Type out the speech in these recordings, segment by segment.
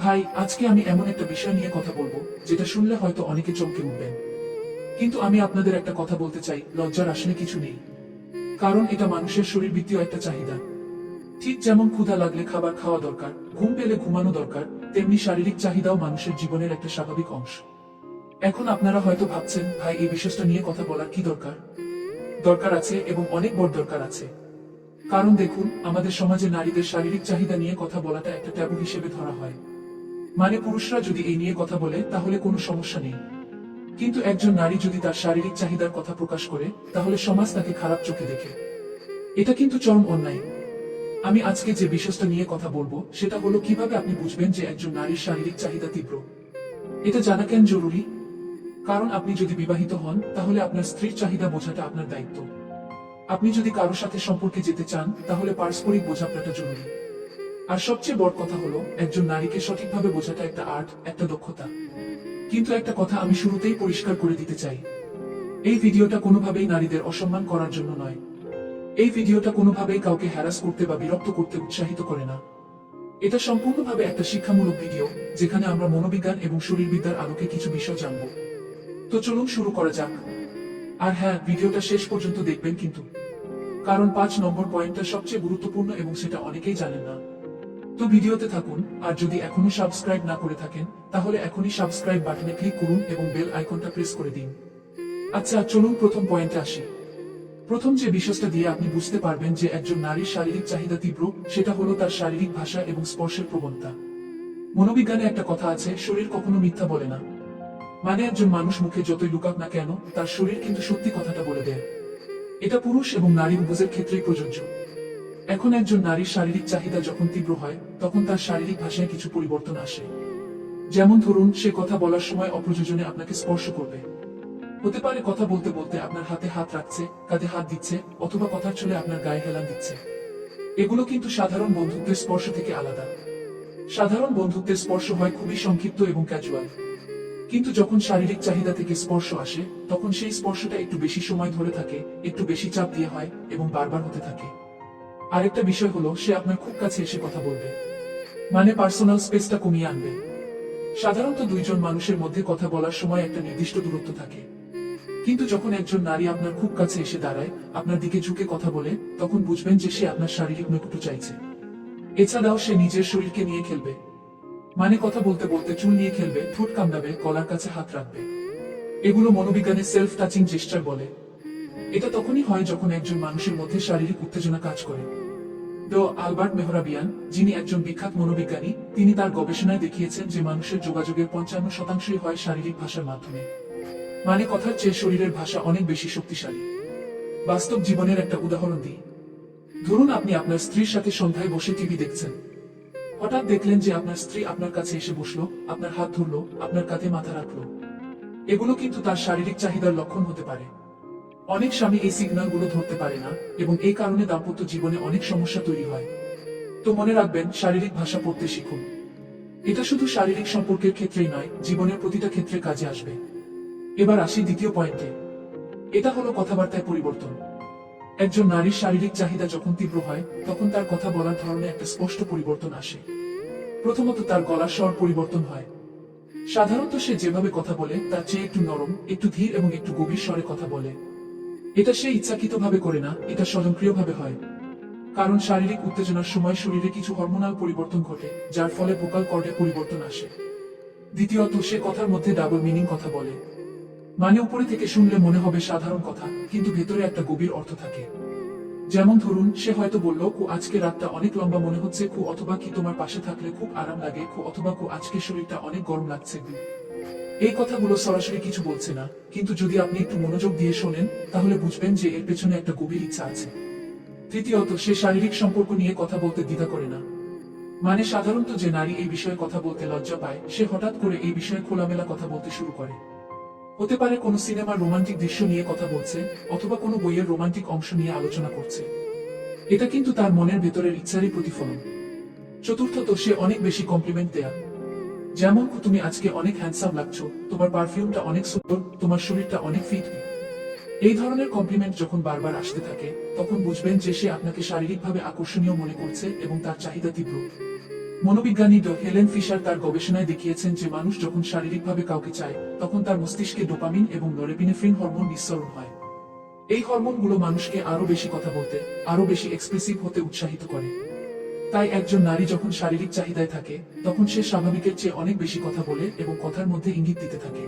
ভাই, আজকে আমি এমন একটা বিষয় নিয়ে কথা বলবো যেটা শুনলে হয়তো অনেকে চমকে উঠবেন। কিন্তু আমি আপনাদের একটা কথা বলতে চাই, লজ্জার আসলে কিছু নেই। কারণ এটা মানুষের শরীরবৃত্তীয় একটা চাহিদা। ঠিক যেমন ক্ষুধা লাগলে খাবার খাওয়া দরকার, ঘুম পেলে ঘুমানো দরকার, তেমনি শারীরিক চাহিদাও মানুষের জীবনের একটা স্বাভাবিক অংশ। এখন আপনারা হয়তো ভাবছেন, ভাই এই বিষয়টা নিয়ে কথা বলার কি দরকার? দরকার আছে, এবং অনেক বড় দরকার আছে। কারণ দেখুন, আমাদের সমাজে নারীদের শারীরিক চাহিদা নিয়ে কথা বলাটা একটা ট্যাবু হিসেবে ধরা হয়। মানে পুরুষরা যদি এই নিয়ে কথা বলে তাহলে কোনো সমস্যা নেই, কিন্তু একজন নারী যদি তার শারীরিক চাহিদার কথা প্রকাশ করে তাহলে সমাজ তাকে খারাপ চোখে দেখে। এটা কিন্তু চরম অন্যায়। আমি আজকে যে বিষয়টা নিয়ে কথা বলবো সেটা হলো কিভাবে আপনি বুঝবেন যে একজন নারীর শারীরিক চাহিদা তীব্র। এটা জানা কেন জরুরি? কারণ আপনি যদি বিবাহিত হন তাহলে আপনার স্ত্রীর চাহিদা বোঝাটা আপনার দায়িত্ব। আপনি যদি কারোর সাথে সম্পর্কে যেতে চান তাহলে পারস্পরিক বোঝাপড়াটা জরুরি। আর সবচেয়ে বড় কথা হলো, একজন নারীকে সঠিকভাবে বোঝাটা একটা আর্ট, একটা দক্ষতা। কিন্তু একটা কথা আমি শুরুতেই পরিষ্কার করে দিতে চাই, এই ভিডিওটা কোনোভাবেই নারীদের অসম্মান করার জন্য নয়। এই ভিডিওটা কোনোভাবেই কাউকে হ্যারাস করতে বা বিরক্ত করতে উৎসাহিত করে না। এটা সম্পূর্ণভাবে একটা শিক্ষামূলক ভিডিও, যেখানে আমরা মনোবিজ্ঞান এবং শরীরবিদ্যার আলোকে কিছু বিষয় জানব। তো চলুন শুরু করা যাক। আর হ্যাঁ, ভিডিওটা শেষ পর্যন্ত দেখবেন কিন্তু, কারণ 5 নম্বর পয়েন্টটা সবচেয়ে গুরুত্বপূর্ণ এবং সেটা অনেকেই জানেন না। তো ভিডিওতে থাকুন, আর যদি এখনো সাবস্ক্রাইব না করে থাকেন তাহলে এখনই সাবস্ক্রাইব বাটনে ক্লিক করুন এবং বেল আইকনটা প্রেস করে দিন। আচ্ছা, চলুন প্রথম পয়েন্টে আসি। প্রথম যে বিষয়টা দিয়ে আপনি বুঝতে পারবেন যে একজন নারীর শারীরিক চাহিদা তীব্র, সেটা হলো তার শারীরিক ভাষা এবং স্পর্শের প্রবণতা। মনোবিজ্ঞানে একটা কথা আছে, শরীর কখনো মিথ্যা বলে না। মানে একজন মানুষ মুখে যতই লুকাক না কেন, তার শরীর কিন্তু সত্যি কথাটা বলে দেয়। এটা পুরুষ এবং নারী উভয়ের ক্ষেত্রেই প্রযোজ্য। এখন একজন নারীর শারীরিক চাহিদা যখন তীব্র হয় তখন তার শারীরিক ভাষায় কিছু পরিবর্তন আসে। যেমন ধরুন, সে কথা বলার সময় অপ্রয়োজনে আপনাকে স্পর্শ করবে। হতে পারে কথা বলতে বলতে আপনার হাতে হাত রাখছে, কাঁধে হাত দিচ্ছে, অথবা কথার ছলে আপনার গায়ে হেলান দিচ্ছে। এগুলো কিন্তু সাধারণ বন্ধুত্বের স্পর্শ থেকে আলাদা। সাধারণ বন্ধুত্বের স্পর্শ হয় খুবই সংক্ষিপ্ত এবং ক্যাজুয়াল। কিন্তু যখন শারীরিক চাহিদা থেকে স্পর্শ আসে তখন সেই স্পর্শটা একটু বেশি সময় ধরে থাকে, একটু বেশি চাপ দিয়ে হয় এবং বারবার হতে থাকে। আরেকটা বিষয় হলো, সে আপনার খুব কাছে এসে কথা বলবে, মানে পার্সোনাল স্পেসটা কমিয়ে আনবে। সাধারণত দুইজন মানুষের মধ্যে কথা বলার সময় একটা নির্দিষ্ট দূরত্ব থাকে, কিন্তু যখন একজন নারী আপনার খুব কাছে এসে দাঁড়ায়, আপনার দিকে ঝুঁকে কথা বলে, তখন বুঝবেন যে সে আপনার শারীরিক নৈকট্য চাইছে। এছাড়াও সে নিজের শরীরকে নিয়ে খেলবে, মানে কথা বলতে বলতে চুল নিয়ে খেলবে, ঠোঁট কামড়াবে, গলার কাছে হাত রাখবে। এগুলো মনোবিজ্ঞানে সেলফ টাচিং জেস্টার বলে। এটা তখনই হয় যখন একজন মানুষের মধ্যে শারীরিক উত্তেজনা কাজ করে। আলবার্ট মেহরাবিয়ান, যিনি একজন বিখ্যাত মনোবিজ্ঞানী, তিনি তার গবেষণায় দেখিয়েছেন যে মানুষের যোগাযোগের 55%ই হয় শারীরিক ভাষার মাধ্যমে। মানে কথার চেয়ে শরীরের ভাষা অনেক বেশি শক্তিশালী। বাস্তব জীবনের একটা উদাহরণ দিই। ধরুন আপনি আপনার স্ত্রীর সাথে সন্ধ্যায় বসে টিভি দেখছেন। হঠাৎ দেখলেন যে আপনার স্ত্রী আপনার কাছে এসে বসলো, আপনার হাত ধরলো, আপনার কাঁধে মাথা রাখলো। এগুলো কিন্তু তার শারীরিক চাহিদার লক্ষণ হতে পারে। অনেক স্বামী এই সিগন্যালগুলো ধরতে পারে না, এবং এই কারণে দাম্পত্য জীবনে অনেক সমস্যা তৈরি হয়। তো মনে রাখবেন, শারীরিক ভাষা পড়তে শিখুন। এটা শুধু শারীরিক সম্পর্কের ক্ষেত্রেই নয়, জীবনের প্রতিটা ক্ষেত্রে কাজে আসবে। এবার আসি দ্বিতীয় পয়েন্টে। এটা হলো কথাবার্তায় পরিবর্তন। একজন নারীর শারীরিক চাহিদা যখন তীব্র হয় তখন তার কথা বলার ধরনে একটা স্পষ্ট পরিবর্তন আসে। প্রথমত তার গলার স্বর পরিবর্তন হয়। সাধারণত সে যেভাবে কথা বলে তার চেয়ে একটু নরম, একটু ধীর এবং একটু গভীর স্বরে কথা বলে। এটা সে ইচ্ছাকৃতভাবে করে না, এটা স্বয়ংক্রিয়ভাবে হয়। কারণ শারীরিক উত্তেজনার সময় শরীরে কিছু হরমোনাল পরিবর্তন ঘটে, যার ফলে ভোকাল কর্ডে পরিবর্তন আসে। দ্বিতীয়ত, সে কথার মধ্যে ডাবল মিনিং কথা বলে। মানে উপরে থেকে শুনলে মনে হবে সাধারণ কথা, কিন্তু ভেতরে একটা গভীর অর্থ থাকে। যেমন ধরুন, সে হয়তো বলল, কু আজকে রাতটা অনেক লম্বা মনে হচ্ছে, কু অথবা কি তোমার পাশে থাকলে খুব আরাম লাগে, কু অথবা কু আজকে শরীরটা অনেক গরম লাগছে। এই কথাগুলো সরাসরি কিছু বলছে না, কিন্তু যদি আপনি একটু মনোযোগ দিয়ে শোনেন তাহলে বুঝবেন যে এর পেছনে একটা গভীর ইচ্ছা আছে। তৃতীয়ত, সে শারীরিক সম্পর্ক নিয়ে কথা বলতে দ্বিধা করে না। মানে সাধারণত যে নারী এই বিষয়ে কথা বলতে লজ্জা পায়, সে হঠাৎ করে এই বিষয়ে খোলামেলা কথা বলতে শুরু করে। হতে পারে কোনো সিনেমার রোমান্টিক দৃশ্য নিয়ে কথা বলছে, অথবা কোনো বইয়ের রোমান্টিক অংশ নিয়ে আলোচনা করছে। এটা কিন্তু তার মনের ভেতরের ইচ্ছারই প্রতিফলন। চতুর্থত, সে অনেক বেশি কমপ্লিমেন্ট দেয়া। যেমন, তুমি আজকে অনেক হ্যান্ডসাম লাগছো, তোমার পারফিউমটা অনেক সুন্দর, তোমার শরীরটা অনেক ফিট। এই ধরনের কমপ্লিমেন্ট যখন বারবার আসতে থাকে তখন বুঝবেন যে সে আপনাকে শারীরিকভাবে আকর্ষণীয় মনে করছে এবং তার চাহিদা তীব্র। মনোবিজ্ঞানী হেলেন ফিশার তার গবেষণায় দেখিয়েছেন যে মানুষ যখন শারীরিকভাবে কাউকে চায় তখন তার মস্তিষ্কে ডোপামিন এবং নরেপিনেফ্রিন হরমোন নিঃসরণ হয়। এই হরমোনগুলো মানুষকে আরো বেশি কথা বলতে, আরো বেশি এক্সপ্রেসিভ হতে উৎসাহিত করে। তাই একজন নারী যখন শারীরিক চাহিদায় থাকে তখন সে স্বাভাবিকের চেয়ে অনেক বেশি কথা বলে এবং কথার মধ্যে ইঙ্গিত দিতে থাকে।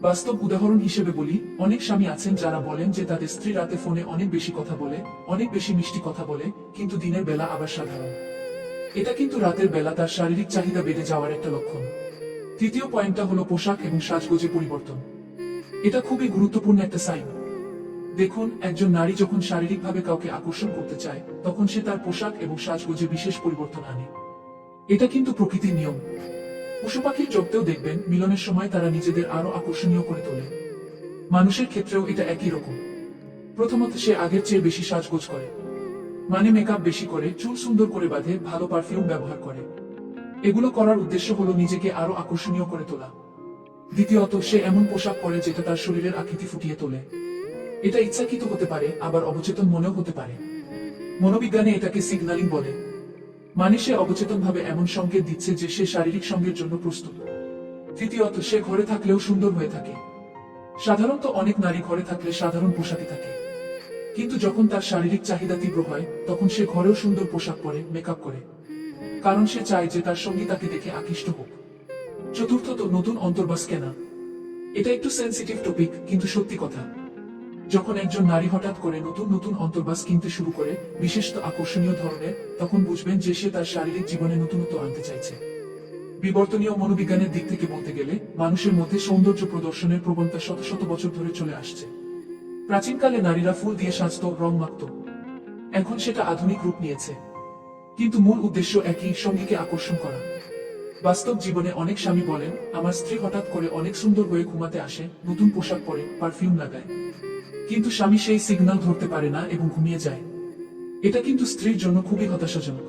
বাস্তব উদাহরণ হিসেবে বলি, অনেক স্বামী আছেন যারা বলেন যে তাদের স্ত্রী রাতে ফোনে অনেক বেশি কথা বলে, অনেক বেশি মিষ্টি কথা বলে, কিন্তু দিনের বেলা আবার সাধারণ। এটা কিন্তু রাতের বেলা তার শারীরিক চাহিদা বেড়ে যাওয়ার একটা লক্ষণ। তৃতীয় পয়েন্টটা হলো পোশাক এবং সাজগোজে পরিবর্তন। এটা খুবই গুরুত্বপূর্ণ একটা সাইন। দেখুন, একজন নারী যখন শারীরিকভাবে কাউকে আকর্ষণ করতে চায় তখন সে তার পোশাক এবং সাজগোজে বিশেষ পরিবর্তন আনে। এটা কিন্তু প্রকৃতির নিয়ম। পশু পাখির জগতেও দেখবেন মিলনের সময় তারা নিজেদের আরো আকর্ষণীয় করে তোলে। মানুষের ক্ষেত্রেও এটা একই রকম। প্রথমত সে আগের চেয়ে বেশি সাজগোজ করে, মানে মেকআপ বেশি করে, চুল সুন্দর করে বাঁধে, ভালো পারফিউম ব্যবহার করে। এগুলো করার উদ্দেশ্য হলো নিজেকে আরো আকর্ষণীয় করে তোলা। দ্বিতীয়ত সে এমন পোশাক পরে যেটা তার শরীরের আকৃতি ফুটিয়ে তোলে। এটা ইচ্ছাকৃত হতে পারে, আবার অবচেতন মনেও হতে পারে। মনোবিজ্ঞানে এটাকে সিগন্যালিং বলে। মানে সে অবচেতনভাবে এমন সংকেত দিচ্ছে যে সে শারীরিক সঙ্গের জন্য প্রস্তুত। তৃতীয়ত সে ঘরে থাকলেও সুন্দর হয়ে থাকে। সাধারণত অনেক নারী ঘরে থাকলে সাধারণ পোশাকে থাকে, কিন্তু যখন তার শারীরিক চাহিদা তীব্র হয় তখন সে ঘরেও সুন্দর পোশাক পরে, মেকআপ করে, কারণ সে চায় যে তার সঙ্গী তাকে দেখে আকৃষ্ট হোক। চতুর্থত নতুন অন্তর্বাস কেনা। এটা একটু সেন্সিটিভ টপিক, কিন্তু সত্যি কথা। যখন একজন নারী হঠাৎ করে নতুন নতুন অন্তর্বাস কিনতে শুরু করে, বিশেষত আকর্ষণীয় ধরনের, তখন বুঝবেন যে সে তার শারীরিক জীবনে নতুনত্ব আনতে চাইছে। বিবর্তনীয় মনোবিজ্ঞানের দিক থেকে বলতে গেলে মানুষের মধ্যে সৌন্দর্য প্রদর্শনের প্রবণতা শত শত বছর ধরে চলে আসছে। প্রাচীনকালে নারীরা ফুল দিয়ে সাজত, রং মাখত। এখন সেটা আধুনিক রূপ নিয়েছে, কিন্তু মূল উদ্দেশ্য একই, সঙ্গীকে আকর্ষণ করা। বাস্তব জীবনে অনেক স্বামী বলেন, আমার স্ত্রী হঠাৎ করে অনেক সুন্দর হয়ে ঘুমাতে আসে, নতুন পোশাক পরে, পারফিউম লাগায়, কিন্তু স্বামী সেই সিগন্যাল ধরতে পারে না এবং ঘুমিয়ে যায়। এটা কিন্তু স্ত্রীর জন্য খুবই হতাশাজনক।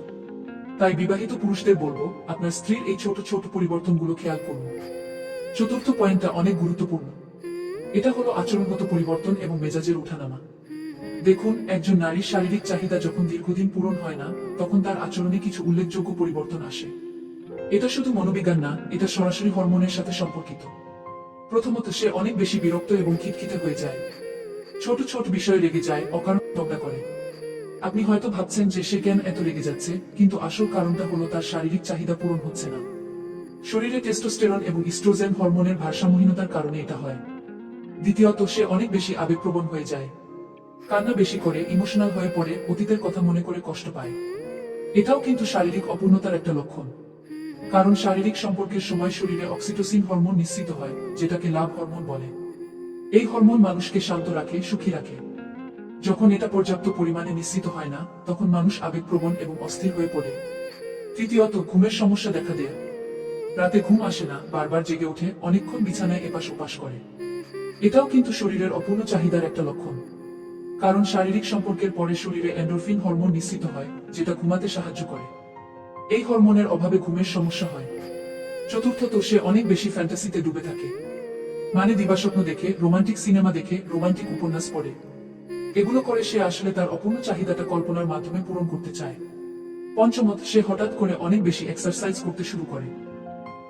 তাই বিবাহিত পুরুষদের বলবো, আপনার স্ত্রীর এই ছোট ছোট পরিবর্তনগুলো খেয়াল করুন। চতুর্থ পয়েন্টটা অনেক গুরুত্বপূর্ণ। এটা হলো আচরণগত পরিবর্তন এবং মেজাজের ওঠানামা। দেখুন, একজন নারীর শারীরিক চাহিদা যখন দীর্ঘদিন পূরণ হয় না তখন তার আচরণে কিছু উল্লেখযোগ্য পরিবর্তন আসে। এটা শুধু মনোবিজ্ঞান না, এটা সরাসরি হরমোনের সাথে সম্পর্কিত। প্রথমত সে অনেক বেশি বিরক্ত এবং খিটখিটে হয়ে যায়। ছোট ছোট বিষয়ে রেগে যায়, অকারণ ঝগড়া করে। আপনি হয়তো ভাবছেন যে সে কেন এত রেগে যাচ্ছে, কিন্তু আসল কারণটা হলো তার শারীরিক চাহিদা পূরণ হচ্ছে না। শরীরে টেস্টোস্টেরন এবং ইস্ট্রোজেন হরমোনের ভারসাম্যহীনতার কারণে এটা হয়। দ্বিতীয়ত সে অনেক বেশি আবেগপ্রবণ হয়ে যায়, কান্না বেশি করে, ইমোশনাল হয়ে পড়ে, অতীতের কথা মনে করে কষ্ট পায়। এটাও কিন্তু শারীরিক অপূর্ণতার একটা লক্ষণ, কারণ শারীরিক সম্পর্কের সময় শরীরে অক্সিটোসিন হরমোন নিঃসৃত হয়, যেটাকে লাভ হরমোন বলে। এই হরমোন মানুষকে শান্ত রাখে, সুখী রাখে। যখন এটা পর্যাপ্ত পরিমাণে নিঃসৃত হয় না তখন মানুষ আবেগপ্রবণ এবং অস্থির হয়ে পড়ে। তৃতীয়ত ঘুমের সমস্যা দেখা দেয়। রাতে ঘুম আসে না, বারবার জেগে ওঠে, অনেকক্ষণ বিছানায় এপাশ ওপাশ করে। এটাও কিন্তু শরীরের অপূর্ণ চাহিদার একটা লক্ষণ, কারণ শারীরিক সম্পর্কের পরে শরীরে এন্ডোরফিন হরমোন নিঃসৃত হয়, যেটা ঘুমাতে সাহায্য করে। এই হরমোনের অভাবে ঘুমের সমস্যা হয়। চতুর্থত সে অনেক বেশি ফ্যান্টাসিতে ডুবে থাকে, মানে দিবাস্বপ্ন দেখে, রোমান্টিক সিনেমা দেখে, রোমান্টিক উপন্যাস পড়ে। এগুলো করে সে আসলে তার অপূর্ণ চাহিদাটা কল্পনার মাধ্যমে পূরণ করতে চায়। পঞ্চমত সে হঠাৎ করে অনেক বেশি এক্সারসাইজ করতে শুরু করে।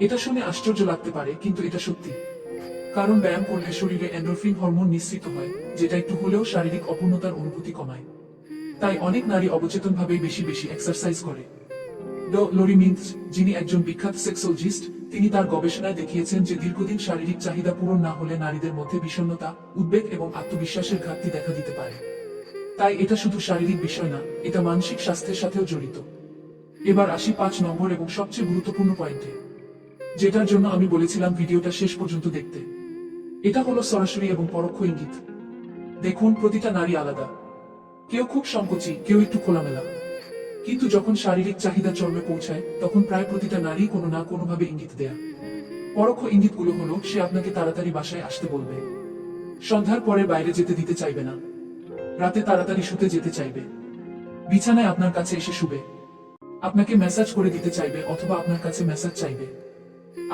এটা শুনে আশ্চর্য লাগতে পারে, কিন্তু এটা সত্যি। কারণ ব্যায়াম করলে শরীরে এন্ডোরফিন হরমোন নিঃসৃত হয়, যেটা একটু হলেও শারীরিক অপূর্ণতার অনুভূতি কমায়। তাই অনেক নারী অবচেতনভাবেই বেশি বেশি এক্সারসাইজ করে। লরি মিন্স, যিনি একজন বিখ্যাত সেক্সোলজিস্ট, তিনি তার গবেষণায় দেখিয়েছেন যে দীর্ঘদিন শারীরিক চাহিদা পূরণ না হলে নারীদের মধ্যে বিষণ্ণতা, উদ্বেগ এবং আত্মবিশ্বাসের ঘাটতি দেখা দিতে পারে। তাই এটা শুধু শারীরিক বিষয় না, এটা মানসিক স্বাস্থ্যের সাথেও জড়িত। এবার আসি 5 নম্বর এবং সবচেয়ে গুরুত্বপূর্ণ পয়েন্টে, যেটার জন্য আমি বলেছিলাম ভিডিওটা শেষ পর্যন্ত দেখতে। এটা হলো সরাসরি এবং পরোক্ষ ইঙ্গিত। দেখুন, প্রতিটা নারী আলাদা। কেউ খুব সংকোচী, কেউ একটু খোলামেলা, কিন্তু যখন শারীরিক চাহিদা চরমে পৌঁছায় তখন প্রায় প্রতিটা নারী কোনো না কোনোভাবে ইঙ্গিত দেয়া। পরোক্ষ ইঙ্গিতগুলো হলো, সে আপনাকে তাড়াতাড়ি বাসায় আসতে বলবে, সন্ধ্যার পরে বাইরে যেতে দিতে চাইবে না, রাতে তাড়াতাড়ি শুতে যেতে চাইবে, বিছানায় আপনার কাছে এসে শুবে, আপনাকে মেসাজ করে দিতে চাইবে অথবা আপনার কাছে মেসাজ চাইবে।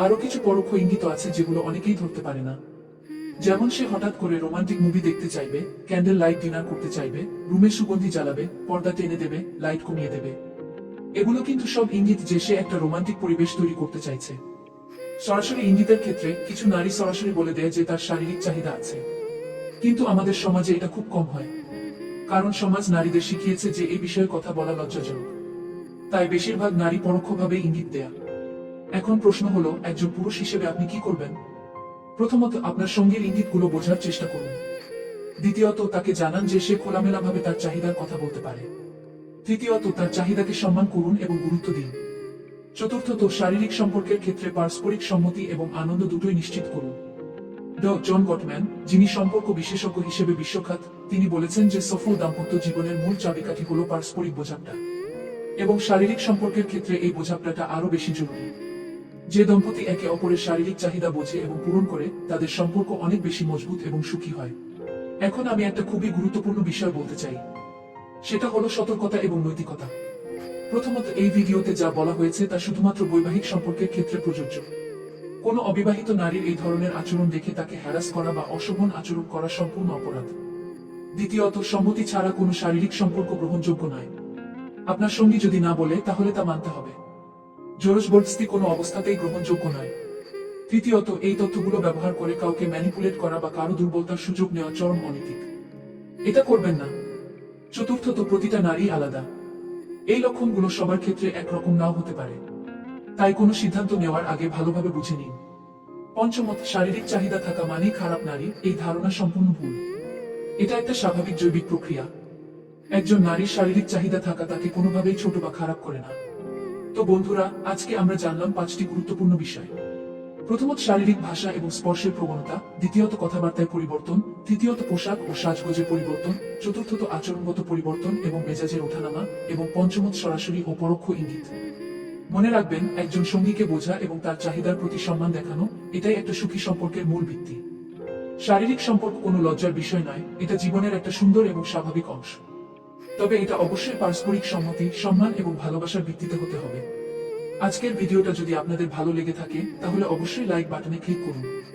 আরো কিছু পরোক্ষ ইঙ্গিত আছে যেগুলো অনেকেই ধরতে পারে না। যেমন সে হঠাৎ করে রোমান্টিক মুভি দেখতে চাইবে, ক্যান্ডেল লাইট ডিনার করতে চাইবে, রুমে সুগন্ধি জ্বালাবে, পর্দা টেনে দেবে, লাইট কমিয়ে দেবে। এগুলো কিন্তু সব ইঙ্গিত যে সে একটা রোমান্টিক পরিবেশ তৈরি করতে চাইছে। সরাসরি ইঙ্গিতের ক্ষেত্রে কিছু নারী সরাসরি বলে দেয় যে তার শারীরিক চাহিদা আছে, কিন্তু আমাদের সমাজে এটা খুব কম হয়, কারণ সমাজ নারীদের শিখিয়েছে যে এই বিষয়ে কথা বলা লজ্জাজনক। তাই বেশিরভাগ নারী পরোক্ষভাবে ইঙ্গিত দেয়া। এখন প্রশ্ন হলো, একজন পুরুষ হিসেবে আপনি কি করবেন? প্রথমত, আপনার সঙ্গীর ইঙ্গিতগুলো বোঝার চেষ্টা করুন। দ্বিতীয়ত, তাকে জানান যে সে খোলামেলাভাবে তার চাহিদার কথা বলতে পারে। তৃতীয়ত, তার চাহিদাকে সম্মান করুন এবং গুরুত্ব দিন। চতুর্থত, শারীরিক সম্পর্কের ক্ষেত্রে পারস্পরিক সম্মতি এবং আনন্দ দুটোই নিশ্চিত করুন। জন গটম্যান, যিনি সম্পর্ক বিশেষজ্ঞ হিসেবে বিশ্বখ্যাত, তিনি বলেছেন যে সফল দাম্পত্য জীবনের মূল চাবিকাঠি হলো পারস্পরিক বোঝাপড়া, এবং শারীরিক সম্পর্কের ক্ষেত্রে এই বোঝাপড়াটা আরো বেশি জরুরি। যে দম্পতি একে অপরের শারীরিক চাহিদা বোঝে এবং পূরণ করে, তাদের সম্পর্ক অনেক বেশি মজবুত এবং সুখী হয়। এখন আমি একটা খুবই গুরুত্বপূর্ণ বিষয় বলতে চাই, সেটা হলো সতর্কতা এবং নৈতিকতা। প্রথমত, এই ভিডিওতে যা বলা হয়েছে তা শুধুমাত্র বৈবাহিক সম্পর্কের ক্ষেত্রে প্রযোজ্য। কোনো অবিবাহিত নারীর এই ধরনের আচরণ দেখে তাকে হ্যারাস করা বা অশোভন আচরণ করা সম্পূর্ণ অপরাধ। দ্বিতীয়ত, সম্মতি ছাড়া কোনো শারীরিক সম্পর্ক গ্রহণযোগ্য নয়। আপনার সঙ্গী যদি না বলে, তাহলে তা মানতে হবে। জোরজবরদস্তি কোনো অবস্থাতেই গ্রহণযোগ্য নয়। তৃতীয়ত, এই তথ্যগুলো ব্যবহার করে কাউকে ম্যানিপুলেট করা বা কারো দুর্বলতার সুযোগ নেওয়া চরম অনৈতিক। এটা করবেন না। চতুর্থত, প্রতিটা নারী আলাদা। এই লক্ষণগুলো সবার ক্ষেত্রে একরকম নাও হতে পারে, তাই কোনো সিদ্ধান্ত নেওয়ার আগে ভালোভাবে বুঝে নিন। পঞ্চমত, শারীরিক চাহিদা থাকা মানেই খারাপ নারী, এই ধারণা সম্পূর্ণ ভুল। এটা একটা স্বাভাবিক জৈবিক প্রক্রিয়া। একজন নারীর শারীরিক চাহিদা থাকা তাকে কোনোভাবেই ছোট বা খারাপ করে না। তো বন্ধুরা, আজকে আমরা জানলাম 5টি গুরুত্বপূর্ণ বিষয়। প্রথমত, শারীরিক ভাষা এবং স্পর্শের প্রবণতা। দ্বিতীয়ত, কথাবার্তায় পরিবর্তন। তৃতীয়ত, পোশাক ও সাজগোজের পরিবর্তন। চতুর্থত, আচরণগত পরিবর্তন এবং মেজাজের ওঠানামা। এবং পঞ্চমত, সরাসরি ও পরোক্ষ ইঙ্গিত। মনে রাখবেন, একজন সঙ্গীকে বোঝা এবং তার চাহিদার প্রতি সম্মান দেখানো, এটাই একটা সুখী সম্পর্কের মূল ভিত্তি। শারীরিক সম্পর্ক কোনো লজ্জার বিষয় নয়, এটা জীবনের একটা সুন্দর এবং স্বাভাবিক অংশ। তবে এটা অবশ্যই পারস্পরিক সম্মতি, সম্মান এবং ভালোবাসার ভিত্তিতে হতে হবে। আজকের ভিডিওটা যদি আপনাদের ভালো লেগে থাকে, তাহলে অবশ্যই লাইক বাটনে ক্লিক করুন।